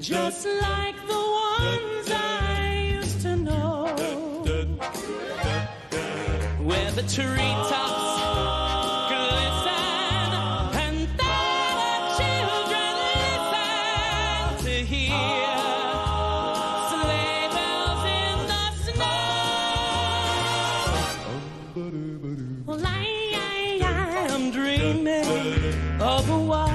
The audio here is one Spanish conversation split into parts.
just like the ones I used to know, where the treetops glisten and the children listen to hear sleigh bells in the snow. Well, I am dreaming of a white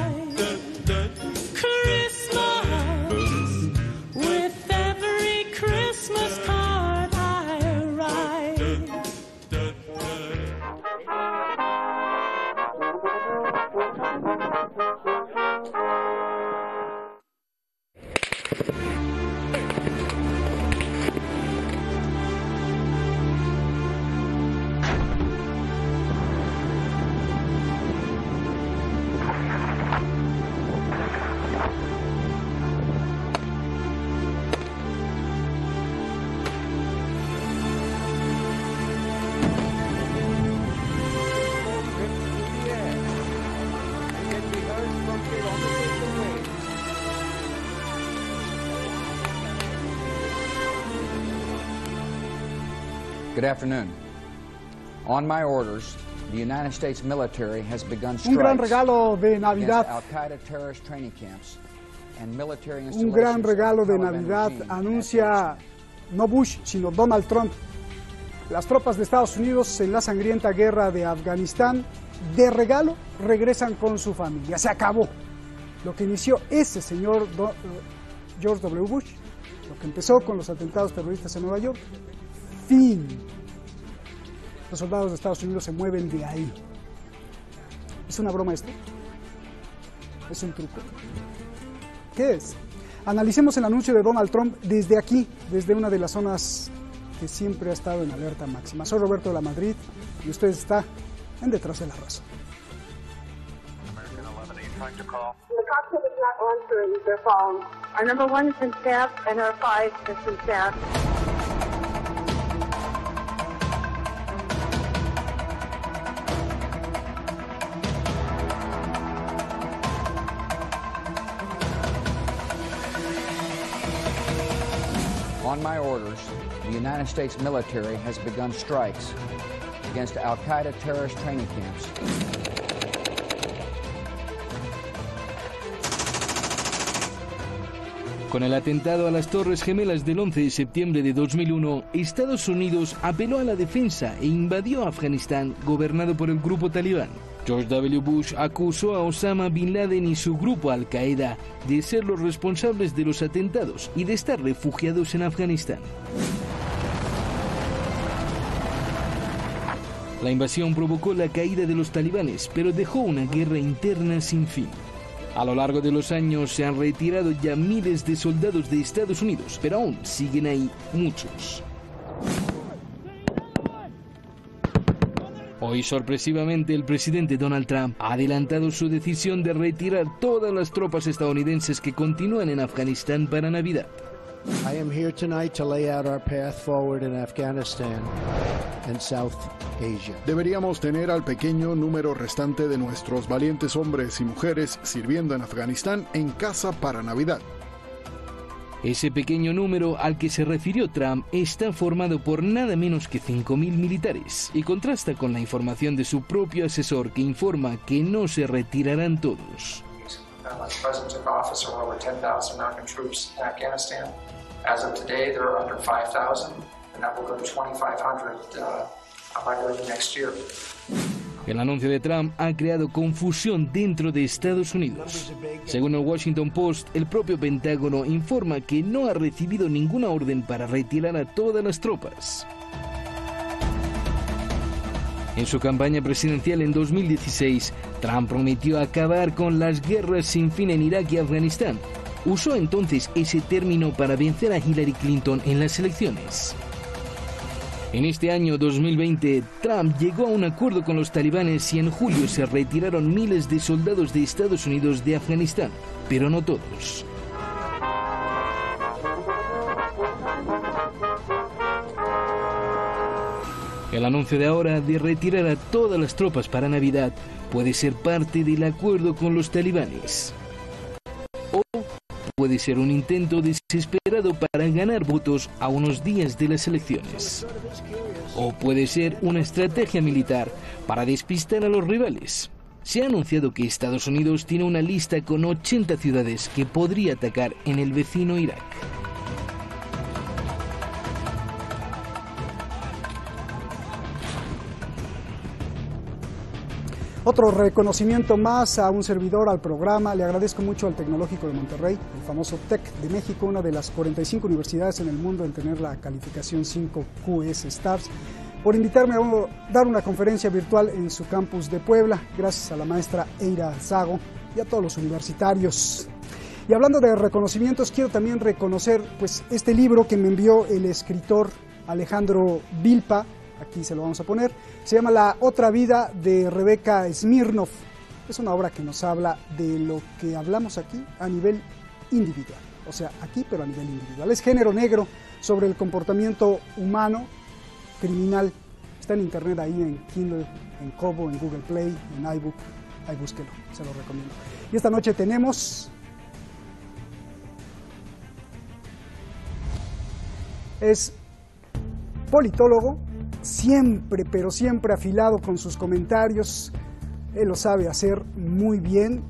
Good afternoon. On my orders, the United States military has begun Un gran strikes regalo de against Navidad. Al-Qaeda terrorist training camps and military Un installations gran of the regalo de Taliban Navidad regime in anuncia no Bush, sino Donald Trump. Las tropas de Estados Unidos en la sangrienta guerra de Afganistán, de regalo, regresan con su familia. Se acabó. Lo que inició ese señor George W. Bush, lo que empezó con los atentados terroristas en Nueva York, fin. Los soldados de Estados Unidos se mueven de ahí. ¿Es una broma esto? ¿Es un truco? ¿Qué es? Analicemos el anuncio de Donald Trump desde aquí, desde una de las zonas que siempre ha estado en alerta máxima. Soy Roberto de la Madrid y usted está en Detrás de la Raza. The cockpit is not answering their phone. Our number 1 is in staff and our 5 is in staff. On my orders, the United States military has begun strikes against Al-Qaeda terrorist training camps. Con el atentado a las Torres Gemelas del 11 de septiembre de 2001, Estados Unidos apeló a la defensa e invadió Afganistán, gobernado por el grupo talibán. George W. Bush acusó a Osama Bin Laden y su grupo Al-Qaeda de ser los responsables de los atentados y de estar refugiados en Afganistán. La invasión provocó la caída de los talibanes, pero dejó una guerra interna sin fin. A lo largo de los años se han retirado ya miles de soldados de Estados Unidos, pero aún siguen ahí muchos. Hoy, sorpresivamente, el presidente Donald Trump ha adelantado su decisión de retirar todas las tropas estadounidenses que continúan en Afganistán para Navidad. I am here tonight to lay out our path forward in Afghanistan and South Asia. Deberíamos tener al pequeño número restante de nuestros valientes hombres y mujeres sirviendo en Afganistán en casa para Navidad. Ese pequeño número al que se refirió Trump está formado por nada menos que 5.000 militares y contrasta con la información de su propio asesor que informa que no se retirarán todos. As of today, there are under 5,000, and that will go to 2,500 by early next year. El anuncio de Trump ha creado confusión dentro de Estados Unidos. Según el Washington Post, el propio Pentágono informa que no ha recibido ninguna orden para retirar a todas las tropas. En su campaña presidencial en 2016, Trump prometió acabar con las guerras sin fin en Irak y Afganistán. Usó entonces ese término para vencer a Hillary Clinton en las elecciones. En este año 2020, Trump llegó a un acuerdo con los talibanes y en julio se retiraron miles de soldados de Estados Unidos de Afganistán, pero no todos. El anuncio de ahora de retirar a todas las tropas para Navidad puede ser parte del acuerdo con los talibanes. O puede puede ser un intento desesperado para ganar votos a unos días de las elecciones. O puede ser una estrategia militar para despistar a los rivales. Se ha anunciado que Estados Unidos tiene una lista con 80 ciudades que podría atacar en el vecino Irak. Otro reconocimiento más a un servidor, al programa. Le agradezco mucho al Tecnológico de Monterrey, el famoso TEC de México, una de las 45 universidades en el mundo en tener la calificación 5 QS Stars, por invitarme a dar una conferencia virtual en su campus de Puebla, gracias a la maestra Eira Zago y a todos los universitarios. Y hablando de reconocimientos, quiero también reconocer pues, este libro que me envió el escritor Alejandro Vilpa. Aquí se lo vamos a poner. Se llama La otra vida de Rebeca Smirnov. Es una obra que nos habla de lo que hablamos aquí a nivel individual. O sea, aquí pero a nivel individual. Es género negro sobre el comportamiento humano criminal. Está en internet ahí en Kindle, en Kobo, en Google Play, en iBook. Ahí búsquelo, se lo recomiendo. Y esta noche tenemos... Es politólogo, siempre, pero siempre afilado con sus comentarios. Él lo sabe hacer muy bien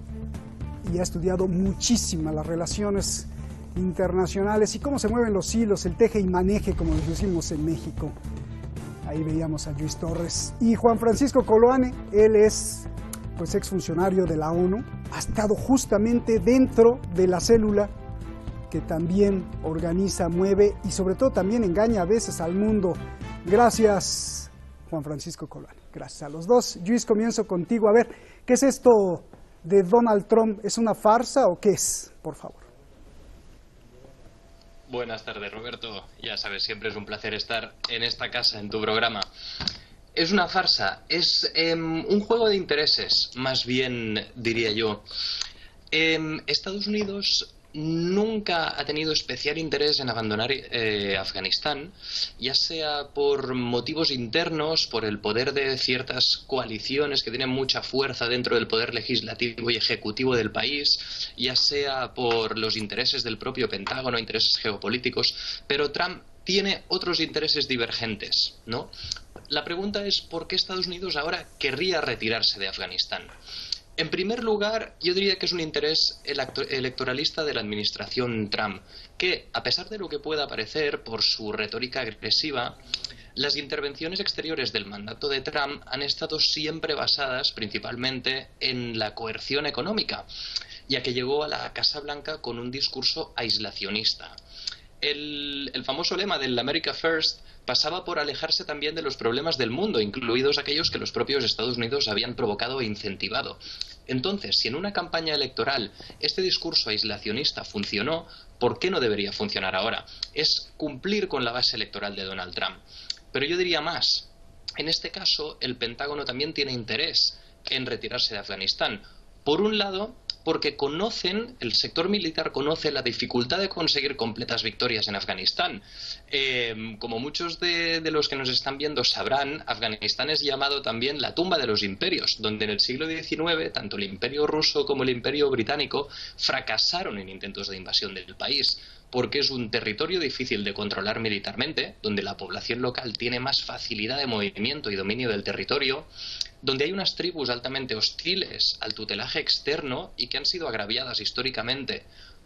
y ha estudiado muchísimas las relaciones internacionales y cómo se mueven los hilos, el teje y maneje, como decimos en México. Ahí veíamos a Luis Torres. Y Juan Francisco Coloane, él es pues exfuncionario de la ONU, ha estado justamente dentro de la célula que también organiza, mueve y sobre todo también engaña a veces al mundo. Gracias, Juan Francisco Coloane. Gracias a los dos. Luis, comienzo contigo. A ver, ¿qué es esto de Donald Trump? ¿Es una farsa o qué es? Por favor. Buenas tardes, Roberto. Ya sabes, siempre es un placer estar en esta casa, en tu programa. Es una farsa, es un juego de intereses, más bien diría yo. Estados Unidos nunca ha tenido especial interés en abandonar Afganistán, ya sea por motivos internos, por el poder de ciertas coaliciones que tienen mucha fuerza dentro del poder legislativo y ejecutivo del país, ya sea por los intereses del propio Pentágono, intereses geopolíticos, pero Trump tiene otros intereses divergentes, ¿no? La pregunta es ¿por qué Estados Unidos ahora querría retirarse de Afganistán? En primer lugar, yo diría que es un interés electoralista de la administración Trump, que, a pesar de lo que pueda parecer por su retórica agresiva, las intervenciones exteriores del mandato de Trump han estado siempre basadas principalmente en la coerción económica, ya que llegó a la Casa Blanca con un discurso aislacionista. El famoso lema del America First pasaba por alejarse también de los problemas del mundo, incluidos aquellos que los propios Estados Unidos habían provocado e incentivado. Entonces, si en una campaña electoral este discurso aislacionista funcionó, ¿por qué no debería funcionar ahora? Es cumplir con la base electoral de Donald Trump. Pero yo diría más. En este caso, el Pentágono también tiene interés en retirarse de Afganistán. Por un lado, porque el sector militar conoce la dificultad de conseguir completas victorias en Afganistán. Como muchos de los que nos están viendo sabrán, Afganistán es llamado también la tumba de los imperios, donde en el siglo XIX tanto el imperio ruso como el imperio británico fracasaron en intentos de invasión del país, porque es un territorio difícil de controlar militarmente, donde la población local tiene más facilidad de movimiento y dominio del territorio, donde hay unas tribus altamente hostiles al tutelaje externo y que han sido agraviadas históricamente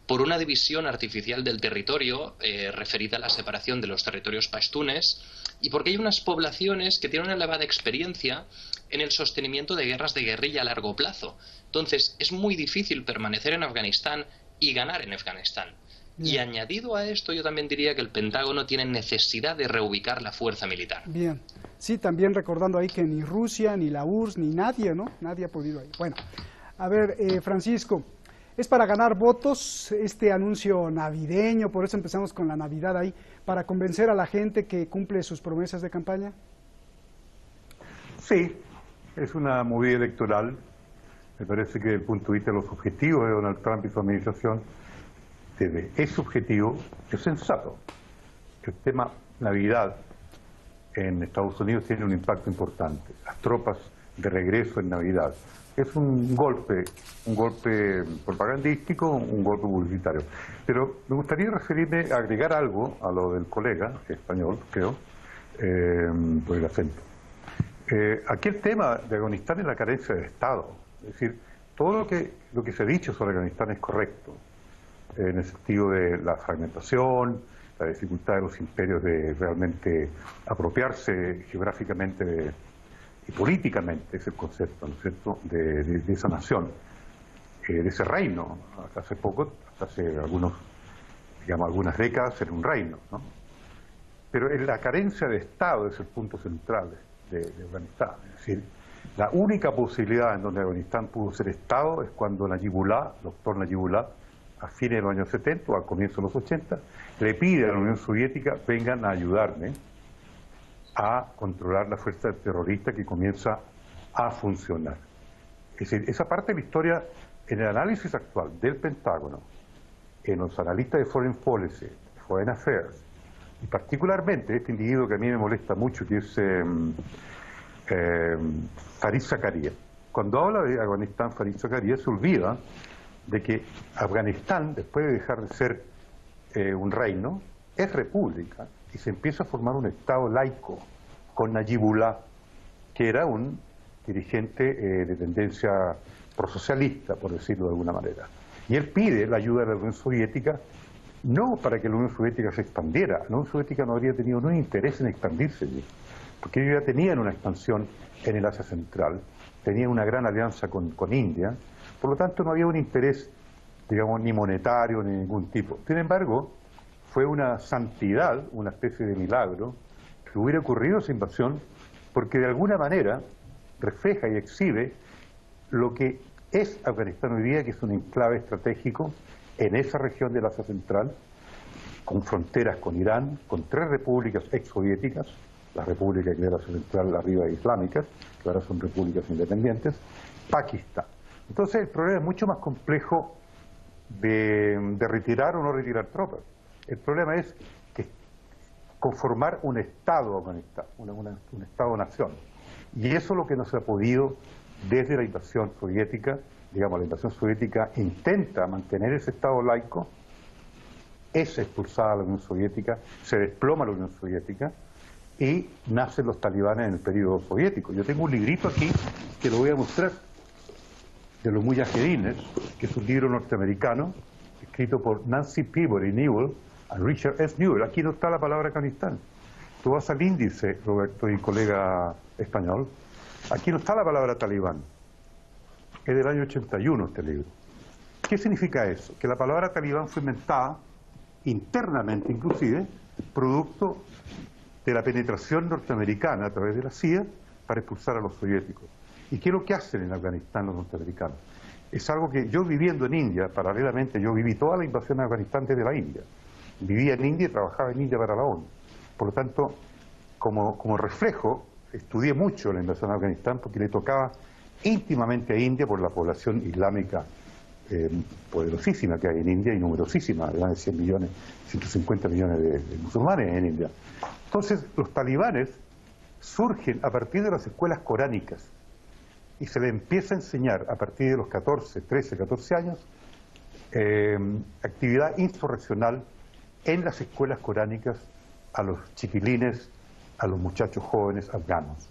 por una división artificial del territorio referida a la separación de los territorios pastunes, y porque hay unas poblaciones que tienen una elevada experiencia en el sostenimiento de guerras de guerrilla a largo plazo. Entonces es muy difícil permanecer en Afganistán y ganar en Afganistán. Bien. Y añadido a esto, yo también diría que el Pentágono tiene necesidad de reubicar la fuerza militar. Bien. Sí, también recordando ahí que ni Rusia, ni la URSS, ni nadie, ¿no? Nadie ha podido ir. Bueno, a ver, Francisco, ¿es para ganar votos este anuncio navideño? Por eso empezamos con la Navidad ahí, para convencer a la gente que cumple sus promesas de campaña. Sí, es una movida electoral. Me parece que desde el punto de vista de los objetivos de Donald Trump y su administración, es subjetivo, es sensato. El tema Navidad en Estados Unidos tiene un impacto importante. Las tropas de regreso en Navidad. Es un golpe propagandístico, un golpe publicitario. Pero me gustaría referirme, agregar algo a lo del colega español, creo, por el acento. Aquí el tema de Afganistán es la carencia de Estado. Es decir, todo lo que se ha dicho sobre Afganistán es correcto, en el sentido de la fragmentación, la dificultad de los imperios de realmente apropiarse geográficamente y políticamente, es el concepto, ¿no es cierto?, de esa nación, de ese reino. Hasta hace poco, hasta hace algunas décadas, era un reino, ¿no? Pero la carencia de Estado es el punto central de Afganistán. Es decir, la única posibilidad en donde Afganistán pudo ser Estado es cuando Najibullah, el doctor Najibullah, a fines de los años 70 o al comienzo de los 80, le pide a la Unión Soviética: vengan a ayudarme a controlar la fuerza terrorista que comienza a funcionar. Es decir, esa parte de la historia, en el análisis actual del Pentágono, en los analistas de Foreign Policy, Foreign Affairs, y particularmente este individuo que a mí me molesta mucho, que es Fareed Zakaria. Cuando habla de Afganistán, Fareed Zakaria se olvida de que Afganistán, después de dejar de ser un reino, es república y se empieza a formar un Estado laico con Najibullah, que era un dirigente de tendencia prosocialista, por decirlo de alguna manera. Y él pide la ayuda de la Unión Soviética, no para que la Unión Soviética se expandiera. La Unión Soviética no habría tenido ningún interés en expandirse, porque ellos ya tenían una expansión en el Asia Central, tenían una gran alianza con India, por lo tanto no había un interés, digamos, ni monetario ni ningún tipo. Sin embargo, fue una santidad, una especie de milagro, que hubiera ocurrido esa invasión, porque de alguna manera refleja y exhibe lo que es Afganistán hoy día, que es un enclave estratégico en esa región del Asia Central, con fronteras con Irán, con 3 repúblicas exsoviéticas, las repúblicas del Asia Central arriba islámicas, que ahora son repúblicas independientes, Pakistán. Entonces el problema es mucho más complejo de retirar o no retirar tropas. El problema es que conformar un Estado Afganistán, un Estado-nación. Y eso es lo que no se ha podido desde la invasión soviética. Digamos, la invasión soviética intenta mantener ese Estado laico, es expulsada la Unión Soviética, se desploma la Unión Soviética y nacen los talibanes en el periodo soviético. Yo tengo un librito aquí que lo voy a mostrar, de los Mujahedines, que es un libro norteamericano escrito por Nancy Peabody Newell y Richard S. Newell. Aquí no está la palabra Afganistán. Tú vas al índice, Roberto y colega español, aquí no está la palabra talibán. Es del año 81 este libro. ¿Qué significa eso? Que la palabra talibán fue inventada internamente, inclusive, producto de la penetración norteamericana a través de la CIA para expulsar a los soviéticos. ¿Y qué es lo que hacen en Afganistán los norteamericanos? Es algo que yo, viviendo en India, paralelamente, yo viví toda la invasión a Afganistán desde la India. Vivía en India y trabajaba en India para la ONU. Por lo tanto, como reflejo, estudié mucho la invasión a Afganistán porque le tocaba íntimamente a India por la población islámica poderosísima que hay en India y numerosísima, más de 100 millones, 150 millones de musulmanes en India. Entonces, los talibanes surgen a partir de las escuelas coránicas y se les empieza a enseñar a partir de los 13, 14 años actividad insurreccional en las escuelas coránicas a los chiquilines, a los muchachos jóvenes afganos.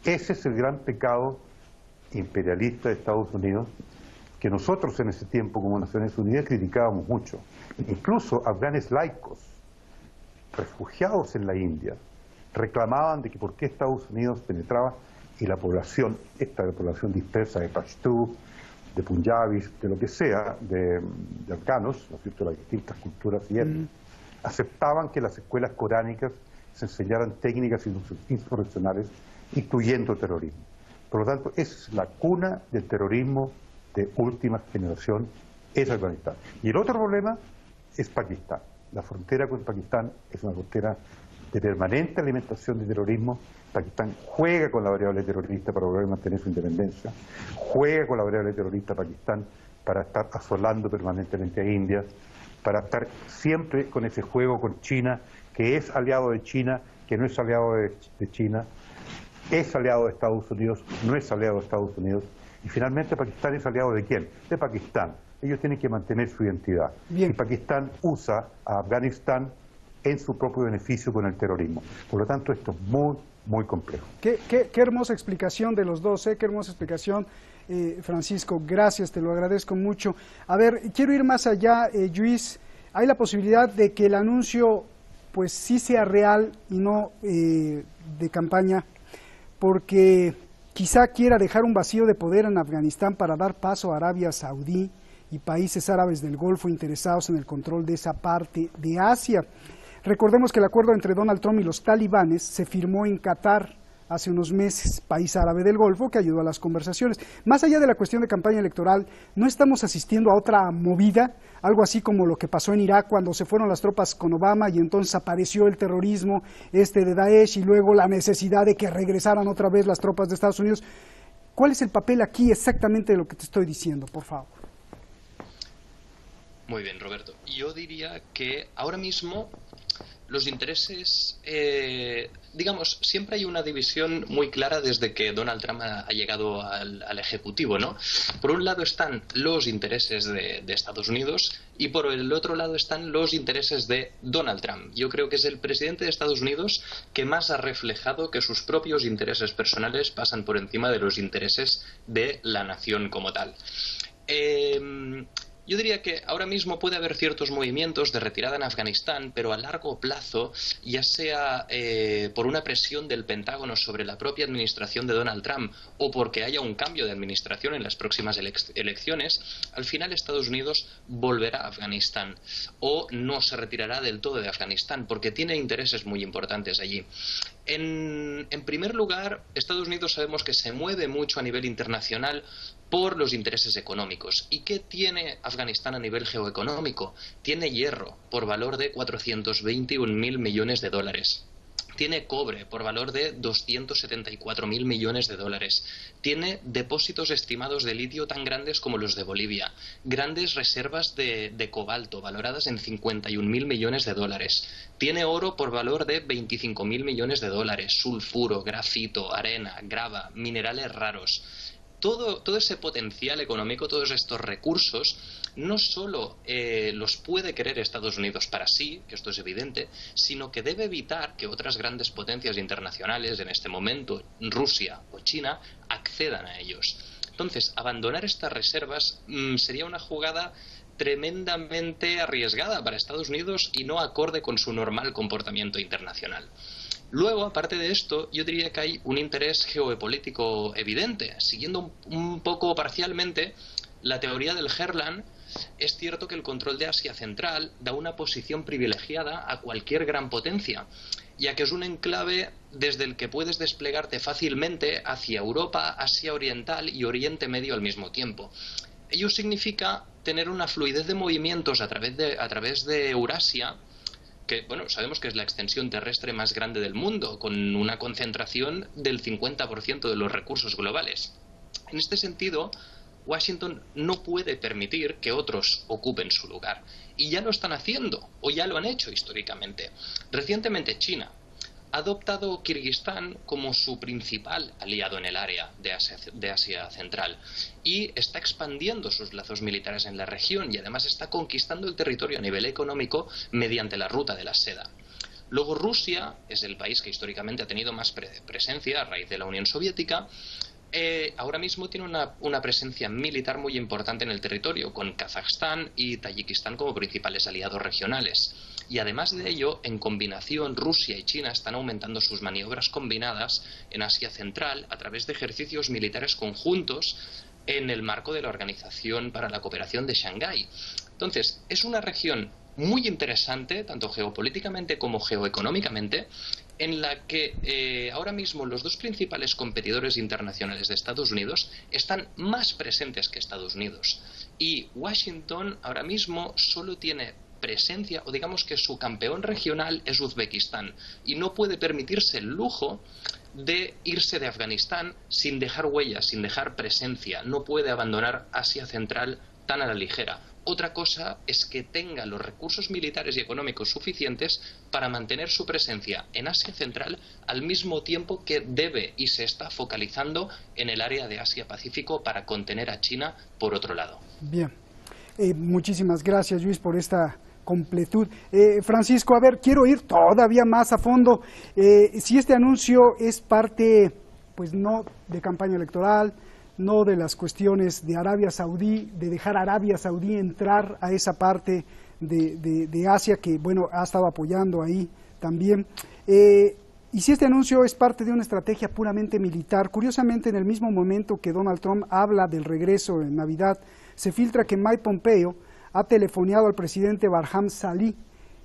Ese es el gran pecado imperialista de Estados Unidos, que nosotros en ese tiempo como Naciones Unidas criticábamos mucho. Incluso afganes laicos, refugiados en la India, reclamaban de que por qué Estados Unidos penetraba y la población, esta población dispersa de Pashtú, de Punjabis, de lo que sea, de afganos, ¿no es cierto?, las distintas culturas y etnias, aceptaban que las escuelas coránicas se enseñaran técnicas insurreccionales, incluyendo terrorismo. Por lo tanto, es la cuna del terrorismo de última generación, es Afganistán. Y el otro problema es Pakistán. La frontera con Pakistán es una frontera de permanente alimentación de terrorismo. Pakistán juega con la variable terrorista para lograr mantener su independencia, juega con la variable terrorista Pakistán para estar asolando permanentemente a India, para estar siempre con ese juego con China, que es aliado de China, que no es aliado de China. ¿Es aliado de Estados Unidos? ¿No es aliado de Estados Unidos? Y finalmente, ¿Pakistán es aliado de quién? De Pakistán. Ellos tienen que mantener su identidad. Bien. Y Pakistán usa a Afganistán en su propio beneficio con el terrorismo. Por lo tanto, esto es muy, muy complejo. Qué hermosa explicación de los dos, qué hermosa explicación, Francisco. Gracias, te lo agradezco mucho. A ver, quiero ir más allá, Luis. Hay la posibilidad de que el anuncio pues sí sea real y no de campaña, porque quizá quiera dejar un vacío de poder en Afganistán para dar paso a Arabia Saudí y países árabes del Golfo interesados en el control de esa parte de Asia. Recordemos que el acuerdo entre Donald Trump y los talibanes se firmó en Qatar hace unos meses, país árabe del Golfo, que ayudó a las conversaciones. Más allá de la cuestión de campaña electoral, ¿no estamos asistiendo a otra movida? Algo así como lo que pasó en Irak cuando se fueron las tropas con Obama y entonces apareció el terrorismo de Daesh y luego la necesidad de que regresaran otra vez las tropas de Estados Unidos. ¿Cuál es el papel aquí exactamente de lo que te estoy diciendo, por favor? Muy bien, Roberto. Yo diría que ahora mismo los intereses, digamos, siempre hay una división muy clara desde que Donald Trump ha llegado al Ejecutivo, ¿no? Por un lado están los intereses de Estados Unidos y por el otro lado están los intereses de Donald Trump. Yo creo que es el presidente de Estados Unidos que más ha reflejado que sus propios intereses personales pasan por encima de los intereses de la nación como tal. Yo diría que ahora mismo puede haber ciertos movimientos de retirada en Afganistán, pero a largo plazo, ya sea por una presión del Pentágono sobre la propia administración de Donald Trump o porque haya un cambio de administración en las próximas elecciones, al final Estados Unidos volverá a Afganistán o no se retirará del todo de Afganistán porque tiene intereses muy importantes allí. En primer lugar, Estados Unidos sabemos que se mueve mucho a nivel internacional por los intereses económicos. ¿Y qué tiene Afganistán a nivel geoeconómico? Tiene hierro por valor de 421.000 millones de dólares. Tiene cobre por valor de 274.000 millones de dólares. Tiene depósitos estimados de litio tan grandes como los de Bolivia. Grandes reservas de cobalto valoradas en 51.000 millones de dólares. Tiene oro por valor de 25.000 millones de dólares. Sulfuro, grafito, arena, grava, minerales raros. Todo ese potencial económico, todos estos recursos, no solo los puede querer Estados Unidos para sí, que esto es evidente, sino que debe evitar que otras grandes potencias internacionales, en este momento Rusia o China, accedan a ellos. Entonces, abandonar estas reservas sería una jugada tremendamente arriesgada para Estados Unidos y no acorde con su normal comportamiento internacional. Luego, aparte de esto, yo diría que hay un interés geopolítico evidente. Siguiendo un poco parcialmente la teoría del Herland, es cierto que el control de Asia Central da una posición privilegiada a cualquier gran potencia, ya que es un enclave desde el que puedes desplegarte fácilmente hacia Europa, Asia Oriental y Oriente Medio al mismo tiempo. Ello significa tener una fluidez de movimientos a través de Eurasia, que, bueno, sabemos que es la extensión terrestre más grande del mundo, con una concentración del 50% de los recursos globales. En este sentido, Washington no puede permitir que otros ocupen su lugar. Y ya lo están haciendo, o ya lo han hecho históricamente. Recientemente China ha adoptado Kirguistán como su principal aliado en el área de Asia Central y está expandiendo sus lazos militares en la región y además está conquistando el territorio a nivel económico mediante la ruta de la seda. Luego Rusia es el país que históricamente ha tenido más presencia a raíz de la Unión Soviética. Ahora mismo tiene una presencia militar muy importante en el territorio, con Kazajstán y Tayikistán como principales aliados regionales. Y además de ello, en combinación, Rusia y China están aumentando sus maniobras combinadas en Asia Central a través de ejercicios militares conjuntos en el marco de la Organización para la Cooperación de Shanghái. Entonces, es una región muy interesante, tanto geopolíticamente como geoeconómicamente, en la que ahora mismo los dos principales competidores internacionales de Estados Unidos están más presentes que Estados Unidos. Y Washington ahora mismo solo tiene presencia, o digamos que su campeón regional es Uzbekistán, y no puede permitirse el lujo de irse de Afganistán sin dejar huellas, sin dejar presencia. No puede abandonar Asia Central tan a la ligera. Otra cosa es que tenga los recursos militares y económicos suficientes para mantener su presencia en Asia Central al mismo tiempo que debe y se está focalizando en el área de Asia-Pacífico para contener a China por otro lado. Bien, muchísimas gracias, Luis, por esta completud. Francisco, a ver, quiero ir todavía más a fondo. Si este anuncio es parte, pues no de campaña electoral, no de las cuestiones de Arabia Saudí, de dejar a Arabia Saudí entrar a esa parte de Asia que, bueno, ha estado apoyando ahí también. Y si este anuncio es parte de una estrategia puramente militar, curiosamente en el mismo momento que Donald Trump habla del regreso en Navidad, se filtra que Mike Pompeo ha telefoneado al presidente Barham Salih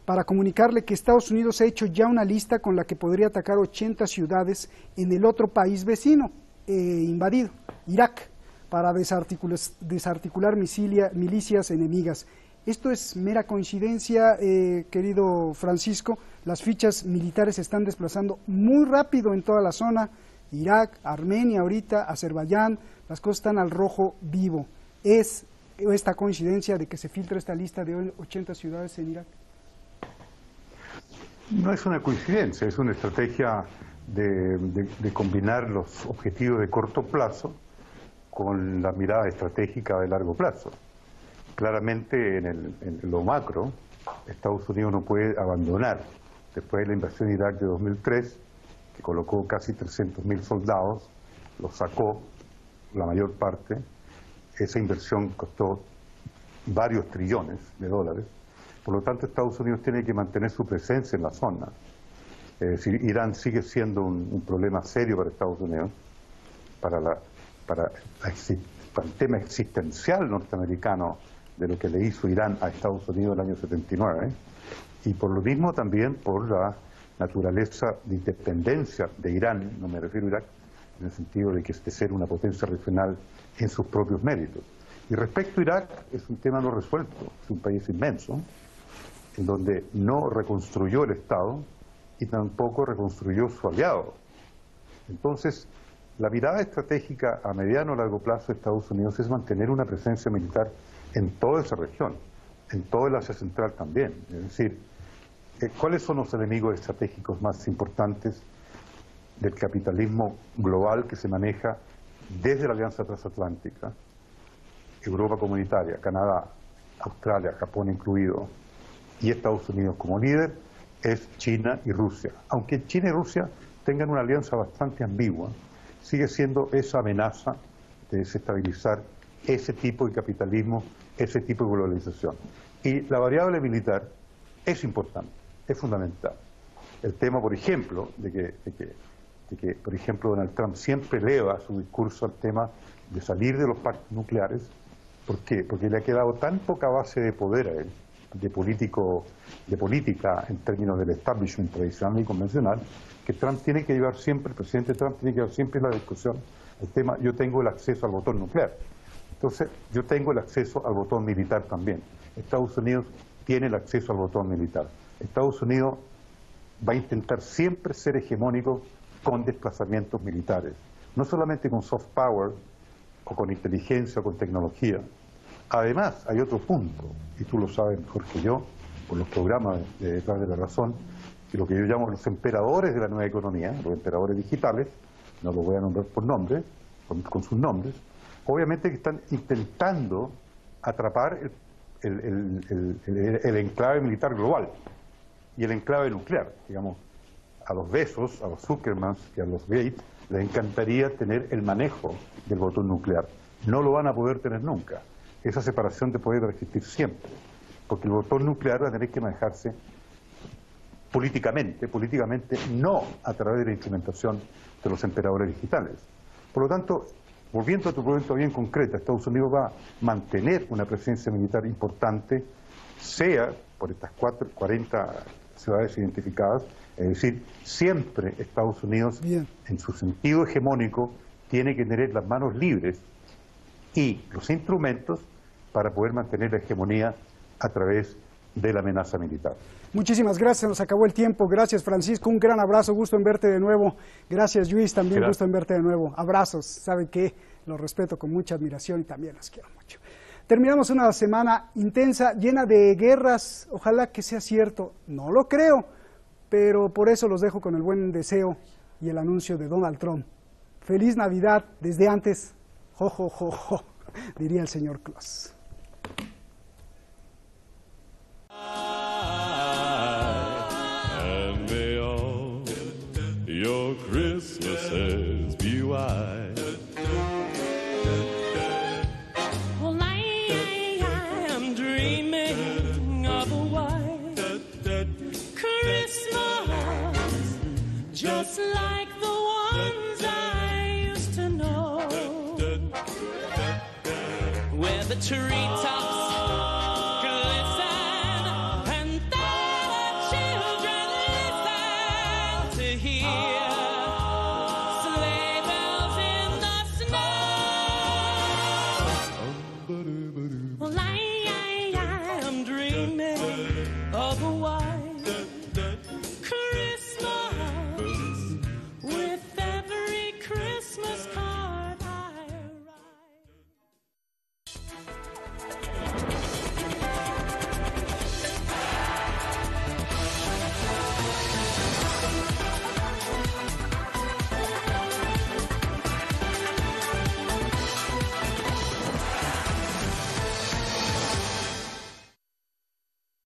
para comunicarle que Estados Unidos ha hecho ya una lista con la que podría atacar 80 ciudades en el otro país vecino invadido, Irak, para desarticular milicias enemigas. ¿Esto es mera coincidencia, querido Francisco? Las fichas militares se están desplazando muy rápido en toda la zona, Irak, Armenia ahorita, Azerbaiyán, las cosas están al rojo vivo. ¿Es esta coincidencia de que se filtra esta lista de 80 ciudades en Irak? No es una coincidencia, es una estrategia de combinar los objetivos de corto plazo con la mirada estratégica de largo plazo. Claramente en lo macro, Estados Unidos no puede abandonar, después de la invasión de Irak de 2003, que colocó casi 300.000 soldados, los sacó la mayor parte, esa inversión costó varios trillones de dólares, por lo tanto Estados Unidos tiene que mantener su presencia en la zona. Es decir, Irán sigue siendo un problema serio para Estados Unidos, para el tema existencial norteamericano de lo que le hizo Irán a Estados Unidos en el año 79, y por lo mismo también por la naturaleza de independencia de Irán, no me refiero a Irak, en el sentido de que es de ser una potencia regional en sus propios méritos. Y respecto a Irak, es un tema no resuelto, es un país inmenso, en donde no reconstruyó el Estado y tampoco reconstruyó su aliado. Entonces, la mirada estratégica a mediano o largo plazo de Estados Unidos es mantener una presencia militar en toda esa región, en todo el Asia Central también. Es decir, ¿cuáles son los enemigos estratégicos más importantes del capitalismo global que se maneja desde la Alianza Transatlántica? Europa comunitaria, Canadá, Australia, Japón incluido, y Estados Unidos como líder, es China y Rusia. Aunque China y Rusia tengan una alianza bastante ambigua, sigue siendo esa amenaza de desestabilizar ese tipo de capitalismo, ese tipo de globalización. Y la variable militar es importante, es fundamental. El tema, por ejemplo, de que por ejemplo, Donald Trump siempre eleva su discurso al tema de salir de los pactos nucleares. ¿Por qué? Porque le ha quedado tan poca base de poder a él, de política en términos del establishment tradicional y convencional, que Trump tiene que llevar siempre, el presidente Trump tiene que llevar siempre la discusión, el tema, yo tengo el acceso al botón nuclear. Entonces, yo tengo el acceso al botón militar también. Estados Unidos tiene el acceso al botón militar. Estados Unidos va a intentar siempre ser hegemónico con desplazamientos militares, no solamente con soft power o con inteligencia o con tecnología. Además, hay otro punto, y tú lo sabes mejor que yo, por los programas de Detrás de la Razón, que lo que yo llamo los emperadores de la nueva economía, los emperadores digitales, no los voy a nombrar por nombre, con sus nombres, obviamente que están intentando atrapar el enclave militar global y el enclave nuclear. Digamos, a los Bezos, a los Zuckerman y a los Gates les encantaría tener el manejo del botón nuclear. No lo van a poder tener nunca. Esa separación de poder va a existir siempre, porque el botón nuclear va a tener que manejarse políticamente no a través de la instrumentación de los emperadores digitales. Por lo tanto, volviendo a tu pregunta bien concreta, Estados Unidos va a mantener una presencia militar importante, sea por estas 40 ciudades identificadas, es decir, siempre Estados Unidos, en su sentido hegemónico, tiene que tener las manos libres y los instrumentos para poder mantener la hegemonía a través de la amenaza militar. Muchísimas gracias, nos acabó el tiempo. Gracias, Francisco, un gran abrazo, gusto en verte de nuevo. Gracias, Luis, también gusto en verte de nuevo. Abrazos, saben que los respeto con mucha admiración y también los quiero mucho. Terminamos una semana intensa, llena de guerras. Ojalá que sea cierto. No lo creo, pero por eso los dejo con el buen deseo y el anuncio de Donald Trump. Feliz Navidad desde antes. Jo, jo, jo, jo, diría el señor Claus. And may all your Christmases be white. Well, I am dreaming of a white Christmas, just like the ones I used to know, where the treetops